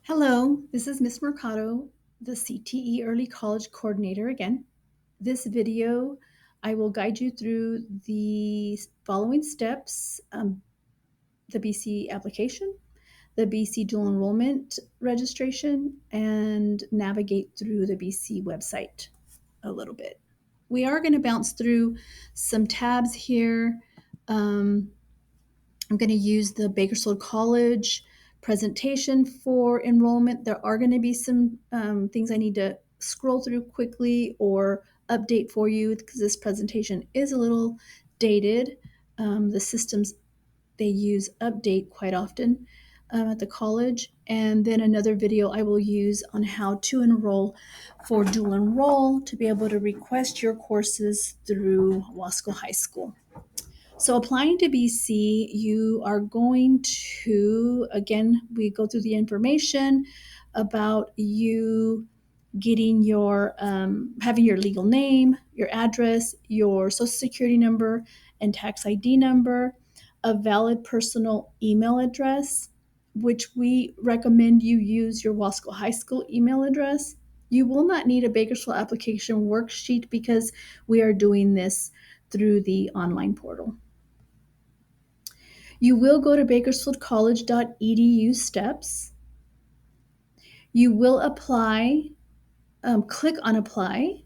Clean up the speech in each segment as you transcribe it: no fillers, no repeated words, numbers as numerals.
Hello, this is Miss Mercado, the CTE Early College Coordinator again. This video, I will guide you through the following steps, the BC application, the BC dual enrollment registration, and navigate through the BC website a little bit. We are going to bounce through some tabs here. I'm going to use the Bakersfield College presentation for enrollment. There are going to be some things I need to scroll through quickly or update for you because this presentation is a little dated. The systems they use update quite often at the college. And then another video I will use on how to enroll for dual enroll to be able to request your courses through Wasco High School. So applying to BC, you are going to, again, we go through the information about you getting your, having your legal name, your address, your social security number and tax ID number, a valid personal email address, which we recommend you use your Wasco High School email address. You will not need a Bakersfield application worksheet because we are doing this through the online portal. You will go to bakersfieldcollege.edu steps. You will apply, click on apply.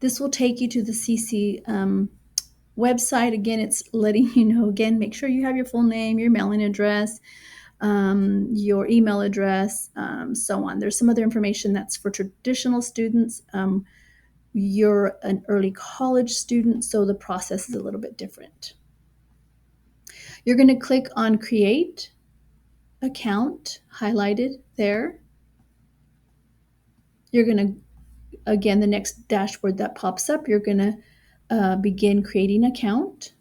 This will take you to the CC website. Again, it's letting you know, again, make sure you have your full name, your mailing address, your email address, so on. There's some other information that's for traditional students. You're an early college student, so the process is a little bit different. You're going to click on create account, highlighted there. You're going to, again, the next dashboard that pops up, you're going to begin creating account.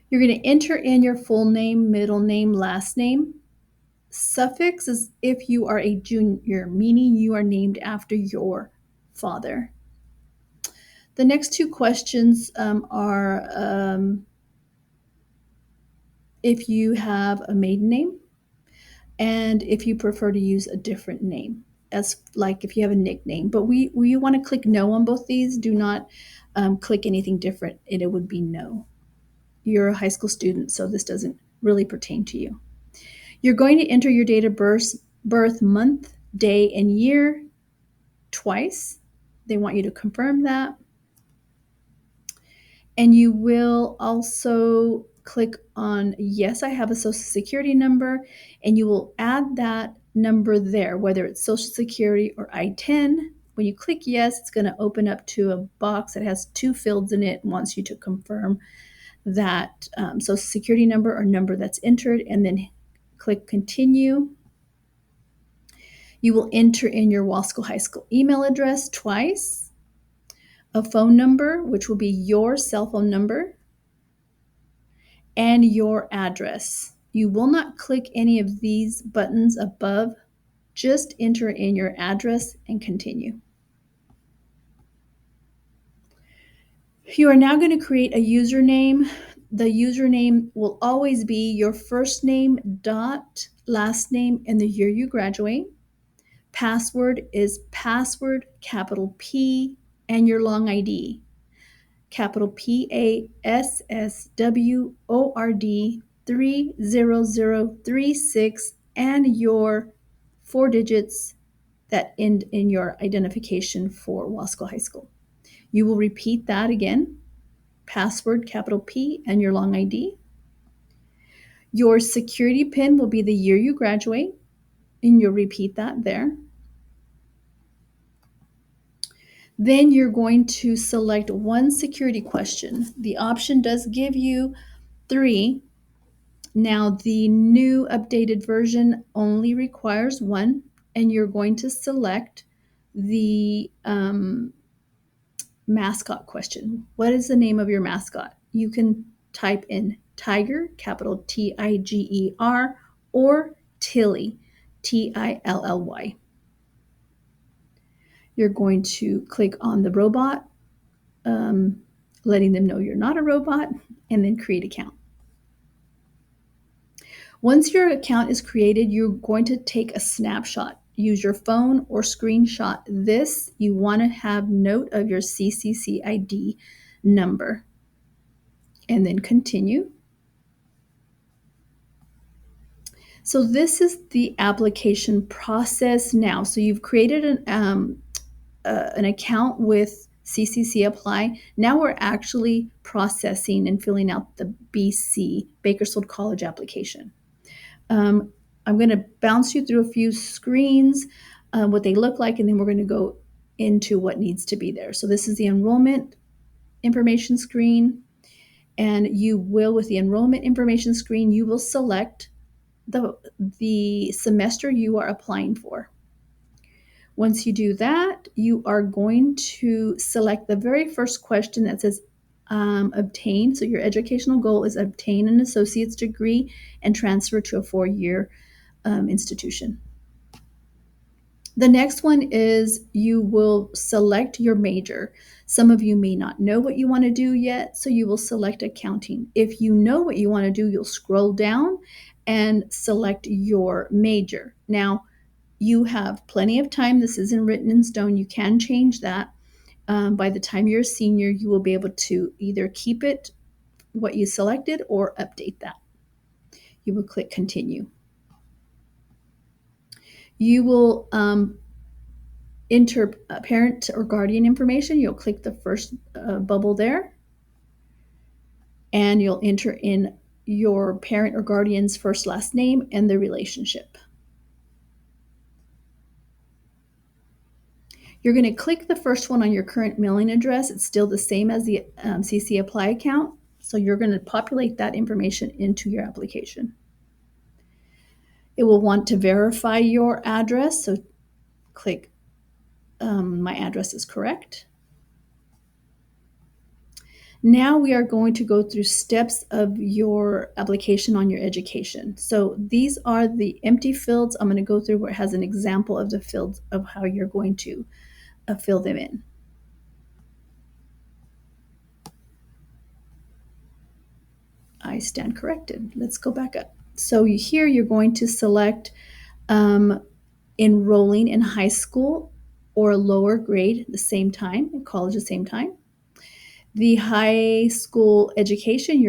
You're going to enter in your full name, middle name, last name. Suffix is if you are a junior, meaning you are named after your father. The next two questions are if you have a maiden name and if you prefer to use a different name, as like if you have a nickname. But we want to click no on both these. Do not click anything different, and it would be no. You're a high school student, so this doesn't really pertain to you. You're going to enter your date of birth, month, day, and year twice. They want you to confirm that. And you will also click on yes, I have a social security number, and you will add that number there, whether it's social security or I-10. When you click yes, it's going to open up to a box that has two fields in it and wants you to confirm that social security number or number that's entered, and then click continue. You will enter in your Wasco High School email address twice, a phone number, which will be your cell phone number, and your address. You will not click any of these buttons above. Just enter in your address and continue. You are now going to create a username. The username will always be your first name dot last name and the year you graduate. Password is password, capital P, and your long ID. Capital PASSWORD 30036 and your 4 digits that end in your identification for Wasco High School. You will repeat that again. Password, capital P, and your long ID. Your security pin will be the year you graduate, and you'll repeat that there. Then you're going to select one security question. The option does give you 3. Now, the new updated version only requires 1, and you're going to select the mascot question. What is the name of your mascot? You can type in Tiger, capital Tiger, or Tilly, Tilly. You're going to click on the robot, letting them know you're not a robot, and then create account. Once your account is created, you're going to take a snapshot. Use your phone or screenshot this. You want to have note of your CCCID number and then continue. So this is the application process now. So you've created an account with CCC Apply. Now we're actually processing and filling out the BC, Bakersfield College application. I'm going to bounce you through a few screens, what they look like, and then we're going to go into what needs to be there. So this is the enrollment information screen, and you will, with the enrollment information screen, you will select the semester you are applying for. Once you do that, you are going to select the very first question that says obtain. So your educational goal is obtain an associate's degree and transfer to a four-year institution. The next one is you will select your major. Some of you may not know what you want to do yet, so you will select accounting. If you know what you want to do, you'll scroll down and select your major. Now, you have plenty of time. This isn't written in stone. You can change that. By the time you're a senior, you will be able to either keep it, what you selected, or update that. You will click continue. You will enter parent or guardian information. You'll click the first bubble there, and you'll enter in your parent or guardian's first last name and the relationship. You're going to click the first one on your current mailing address. It's still the same as the CC Apply account, so you're going to populate that information into your application. It will want to verify your address, so click my address is correct. Now we are going to go through steps of your application on your education. So these are the empty fields. I'm going to go through where it has an example of the fields of how you're going to fill them in. I stand corrected. Let's go back up. So here you're going to select enrolling in high school or lower grade at the same time, college at the same time. The high school education,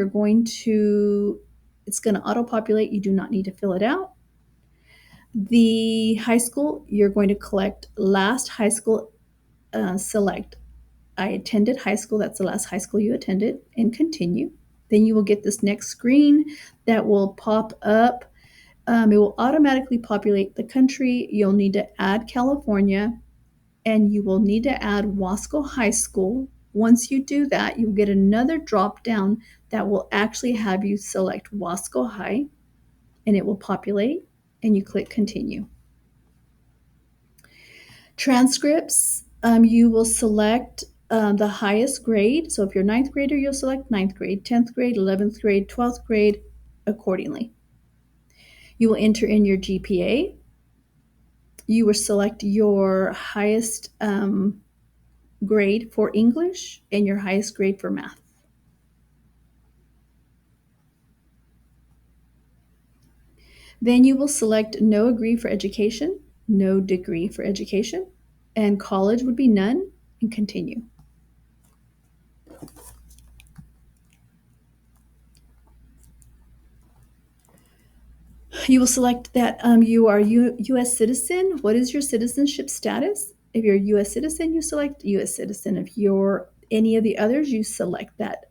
it's going to auto-populate. You do not need to fill it out. The high school, you're going to collect last high school, select I attended high school, that's the last high school you attended, and continue. Then you will get this next screen that will pop up. It will automatically populate the country. You'll need to add California, and you will need to add Wasco High School. Once you do that, you'll get another drop down that will actually have you select Wasco High, and it will populate, and you click continue. Transcripts, you will select the highest grade. So if you're ninth grader, you'll select ninth grade, 10th grade, 11th grade, 12th grade accordingly. You will enter in your GPA. You will select your highest grade for English and your highest grade for math. Then you will select no degree for education, no degree for education, and college would be none, and continue. You will select that you are U.S. citizen. What is your citizenship status? If you're a U.S. citizen, you select U.S. citizen. If you're any of the others, you select that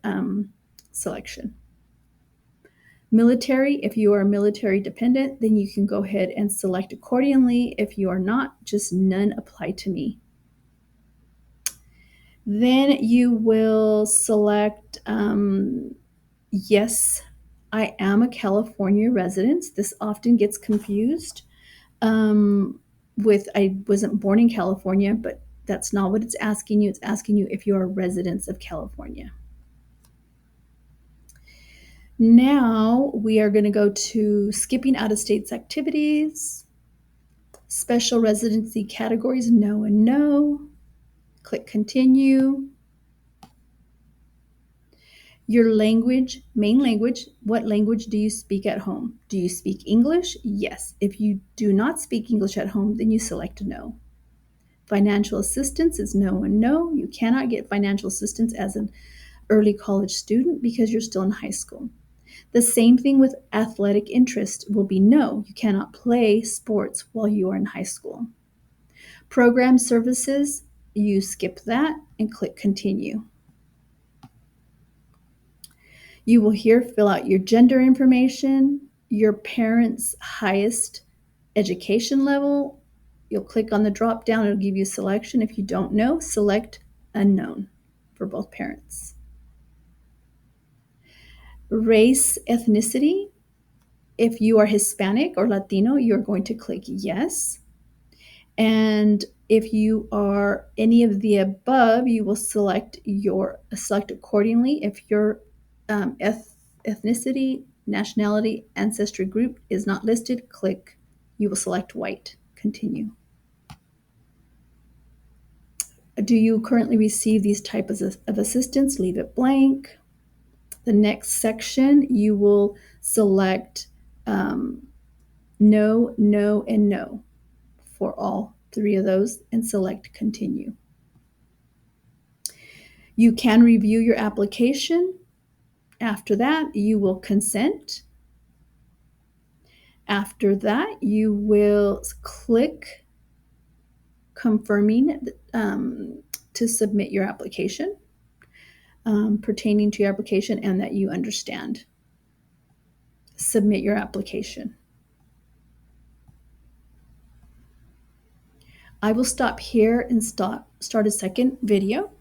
selection. Military, if you are military dependent, then you can go ahead and select accordingly. If you are not, just none apply to me. Then you will select yes, I am a California resident. This often gets confused with I wasn't born in California, but that's not what it's asking you. It's asking you if you are residents of California. Now we are going to go to skipping out of states activities, special residency categories, no and no. Click continue. Your language, main language, what language do you speak at home? Do you speak English? Yes. If you do not speak English at home, then you select no. Financial assistance is no and no. You cannot get financial assistance as an early college student because you're still in high school. The same thing with athletic interest will be no. You cannot play sports while you are in high school. Program services, you skip that and click continue. You will here fill out your gender information, your parents' highest education level. You'll click on the drop down, it'll give you a selection. If you don't know, select unknown for both parents. Race, ethnicity. If you are Hispanic or Latino, you're going to click yes. And if you are any of the above, you will select accordingly. If your ethnicity, nationality, ancestry group is not listed, you will select white. Continue. Do you currently receive these types of assistance? Leave it blank. The next section, you will select no, no, and no for all three of those and select continue. You can review your application. After that, you will consent. After that, you will click confirming to submit your application pertaining to your application and that you understand. Submit your application. I will stop here and start a second video.